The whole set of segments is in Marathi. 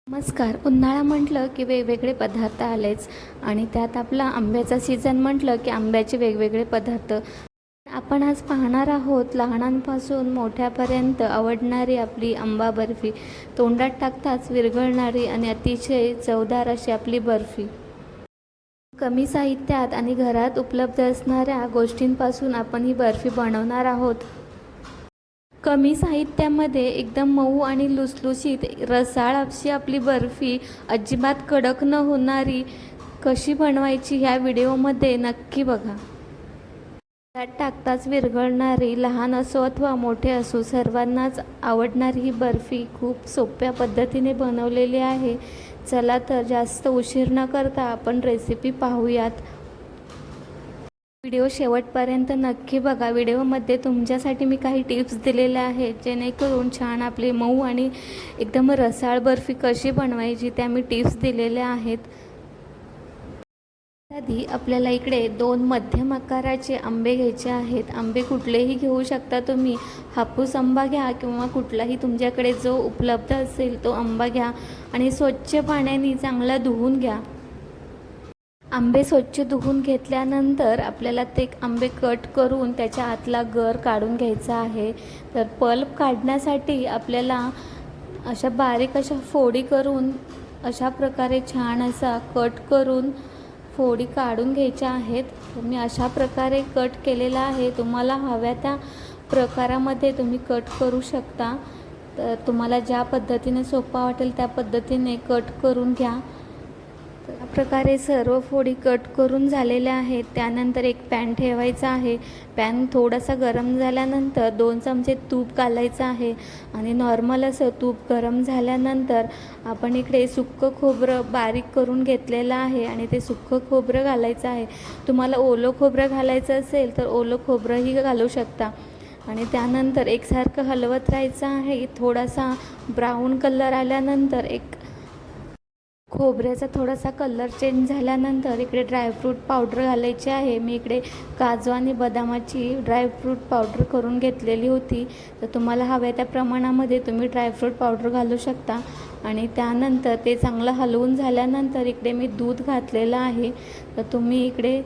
नमस्कार. उन्हाळा म्हटलं की वेगवेगळे पदार्थ आलेच आणि त्यात आपला आंब्याचा सीझन म्हटलं की आंब्याचे वेगवेगळे पदार्थ आपण आज पाहणार आहोत. लहानांपासून मोठ्यापर्यंत आवडणारी आपली आंबा बर्फी, तोंडात टाकताच विरघळणारी आणि अतिशय चवदार अशी आपली बर्फी. कमी साहित्यात आणि घरात उपलब्ध असणाऱ्या गोष्टींपासून आपण ही बर्फी बनवणार आहोत. कमी साहित्यामध्ये एकदम मऊ आणि लुसलुशीत रसाळ अशी आपली बर्फी, अजिबात कडक न होणारी, कशी बनवायची ह्या व्हिडिओमध्ये नक्की बघा. त्यात टाकताच विरघळणारी, लहान असो अथवा मोठे असो सर्वांनाच आवडणारी ही बर्फी खूप सोप्या पद्धतीने बनवलेली आहे. चला तर जास्त उशीर न करता आपण रेसिपी पाहूयात. व्हिडिओ शेवटपर्यंत नक्की बघा. व्हिडिओमध्ये तुमच्यासाठी मी काही टिप्स दिलेल्या आहेत जेणेकरून छान आपली मऊ आणि एकदम रसाळ बर्फी कशी बनवायची त्या मी टिप्स दिलेल्या आहेत. आधी आपल्याला इकडे 2 मध्यम आकाराचे आंबे घ्यायचे आहेत. आंबे कुठलेही घेऊ शकता तुम्ही. हापूस आंबा घ्या किंवा कुठलाही तुमच्याकडे जो उपलब्ध असेल तो आंबा घ्या आणि स्वच्छ पाण्याने चांगला धुवून घ्या. आंबे स्वच्छ धुवून घेतल्यानंतर आपल्याला ते आंबे कट करून त्याच्या आतला गर काढून घ्यायचा आहे. तर पल्प काढण्यासाठी आपल्याला अशा बारीक अशा फोडी करून अशा प्रकारे छान असा कट करून फोडी काढून घ्यायच्या आहेत. तर मी अशा प्रकारे कट केलेला आहे. तुम्हाला हव्या त्या प्रकारामध्ये तुम्ही कट करू शकता. तर तुम्हाला ज्या पद्धतीने सोपा वाटेल त्या पद्धतीने कट करून घ्या. या प्रकारे सर्व फोडी कट करून झालेल्या आहेत. त्यानंतर एक पॅन ठेवायचा आहे. पॅन थोडासा गरम झाल्यानंतर 2 चमचे तूप घालायचं आहे आणि नॉर्मल असं तूप गरम झाल्यानंतर आपण इकडे सुक्कं खोबरं बारीक करून घेतलेलं आहे आणि ते सुक्कं खोबरं घालायचं आहे. तुम्हाला ओलं खोबरं घालायचं असेल तर ओलं खोबरंही घालू शकता आणि त्यानंतर एकसारखं हलवत राहायचं आहे. थोडासा ब्राऊन कलर आल्यानंतर खोबऱ्याचा थोडासा कलर चेंज झाल्यानंतर इकडे ड्रायफ्रूट पावडर घालायची आहे. मी इकडे काजू आणि बदामाची ड्रायफ्रूट पावडर करून घेतलेली होती. तर तुम्हाला हव्या त्या प्रमाणामध्ये तुम्ही ड्रायफ्रूट पावडर घालू शकता आणि त्यानंतर ते चांगलं हलवून झाल्यानंतर इकडे मी दूध घातलेलं आहे. तर तुम्ही इकडे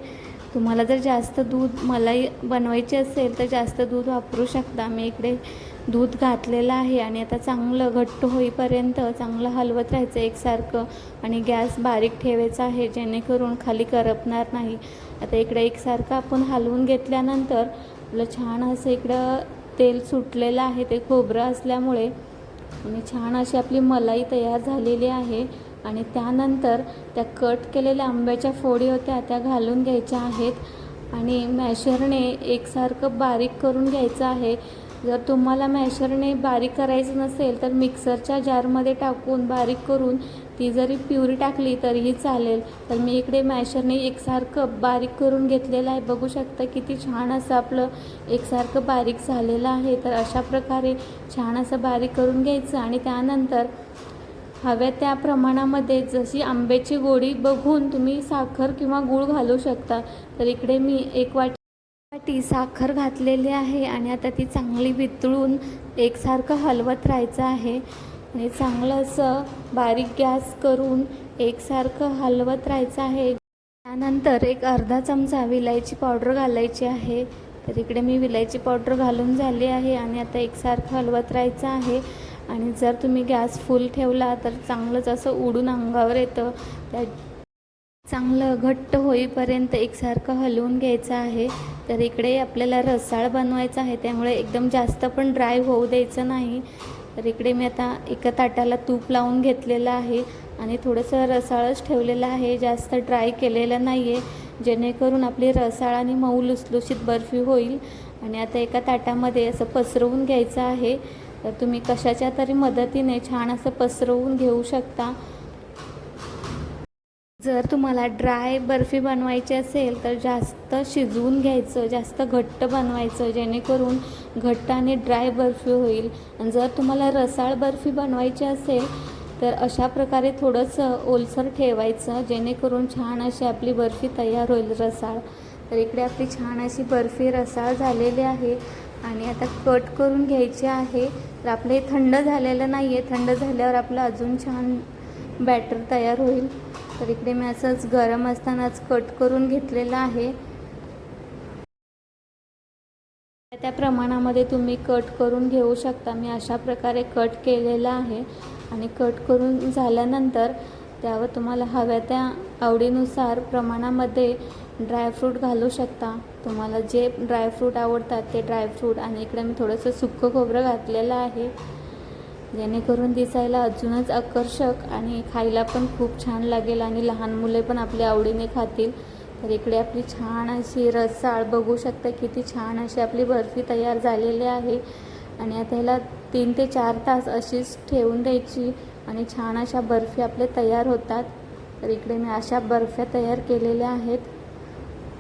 तुम्हाला जर जास्त दूध मलाई बनवायची असेल तर जास्त दूध वापरू शकता. मी इकडे दूध घातलेलं आहे आणि आता चांगलं घट्ट होईपर्यंत चांगलं हलवत राहायचं एकसारखं आणि गॅस बारीक ठेवायचा आहे जेणेकरून खाली करपणार नाही. आता इकडे एकसारखं आपण हलवून घेतल्यानंतर आपलं छान असं इकडं तेल सुटलेलं आहे ते खोबरं असल्यामुळे आणि छान अशी आपली मलाई तयार झालेली आहे. आणि त्यानंतर त्या कट केलेल्या आंब्याच्या फोडी होत्या त्या घालून घ्यायच्या आहेत आणि मॅशरने एकसारखं बारीक करून घ्यायचं आहे. जर तुम्हाला मॅशरने बारीक करायचं नसेल तर मिक्सरच्या जारमध्ये टाकून बारीक करून ती जरी प्युरी टाकली तरीही चालेल. तर मी इकडे मॅशरने एकसारखं बारीक करून घेतलेलं आहे. बघू शकता किती छान असं आपलं एकसारखं बारीक झालेलं आहे. तर अशा प्रकारे छान असं बारीक करून घ्यायचं आणि त्यानंतर हव्या त्या प्रमाणामध्ये जशी आंब्याची गोडी बघून तुम्ही साखर किंवा गूळ घालू शकता. तर इकडे मी 1 वाटी साखर घातलेली आहे आणि आता ती चांगली वितळून एकसारखं हलवत राहायचं आहे आणि चांगलं असं बारीक गॅस करून एकसारखं हलवत राहायचं आहे. त्यानंतर एक अर्धा चमचा विलायची पावडर घालायची आहे. तर इकडे मी विलायची पावडर घालून झाली आहे आणि आता एकसारखं हलवत राहायचं आहे आणि जर तुम्ही गॅस फुल ठेवला तर चांगलंच असं उडून अंगावर येतं. त्या चांगलं घट्ट होईपर्यंत एकसारखं हलवून घ्यायचं आहे. तर इकडे आपल्याला रसाळ बनवायचं आहे त्यामुळे एकदम जास्त पण ड्राय होऊ द्यायचं नाही. तर इकडे मी आता एका ताटाला तूप लावून घेतलेलं आहे आणि थोडंसं रसाळच ठेवलेलं आहे, जास्त ड्राय केलेलं नाही आहे जेणेकरून आपली रसाळ आणि मऊ लुसलुशीत बर्फी होईल. आणि आता एका ताटामध्ये असं पसरवून घ्यायचं आहे. तर तुम्ही कशाच्या तरी मदतीने छान असं पसरवून घेऊ शकता. जर तुम्हाला ड्राय बर्फी बनवायची असेल तर जास्त शिजवून घ्यायचं, जास्त घट्ट बनवायचं जेणेकरून घट्ट आणि ड्राय बर्फी होईल. आणि जर तुम्हाला रसाळ बर्फी बनवायची असेल तर अशा प्रकारे थोडंसं ओलसर ठेवायचं जेणेकरून छान अशी आपली बर्फी तयार होईल रसाळ. तर इकडे आपली छान अशी बर्फी रसाळ झालेली आहे आणि आता कट करून घ्यायची आहे. तर आपलं हे थंड झालेलं नाही आहे. थंड झाल्यावर आपलं अजून छान बॅटर तयार होईल. तर इकडे मी असंच गरम असतानाच कट करून घेतलेलं आहे. त्या प्रमाणामध्ये तुम्ही कट करून घेऊ शकता. मी अशा प्रकारे कट केलेला आहे आणि कट करून झाल्यानंतर त्यावर तुम्हाला हव्या त्या आवडीनुसार प्रमाणामध्ये ड्रायफ्रूट घालू शकता. तुम्हाला जे ड्रायफ्रूट आवडतात ते ड्रायफ्रूट. आणि इकडे मी थोडंसं सुक्कं खोबरं घातलेलं आहे, जेणेकरून दिसायला अजूनच आकर्षक आणि खायला पण खूप छान लागेल आणि लहान मुले पण आपल्या आवडीने खातील. तर इकडे आपली छान अशी रसाळ बघू शकता, किती छान अशी आपली बर्फी तयार झालेली आहे. आणि आता ह्याला 3 ते 4 तास अशीच ठेवून द्यायची आणि छान अशा बर्फी आपल्या तयार होतात. तर इकडे मी अशा बर्फ्या तयार केलेल्या आहेत.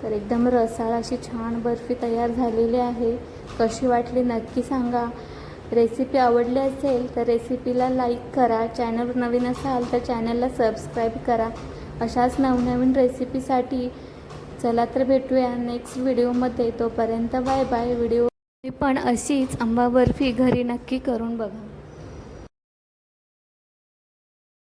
तर एकदम रसाळ अशी छान बर्फी तयार झालेली आहे. कशी वाटली नक्की सांगा. रेसिपी आवडली असेल तर रेसिपीला लाईक करा. चॅनलवर नवीन असाल तर चॅनलला सबस्क्राईब करा. अशाच नवनवीन रेसिपीसाठी चला तर भेटूया नेक्स्ट व्हिडिओमध्ये. तोपर्यंत बाय बाय. व्हिडिओ पण अशीच आंबा बर्फी घरी नक्की करून बघा.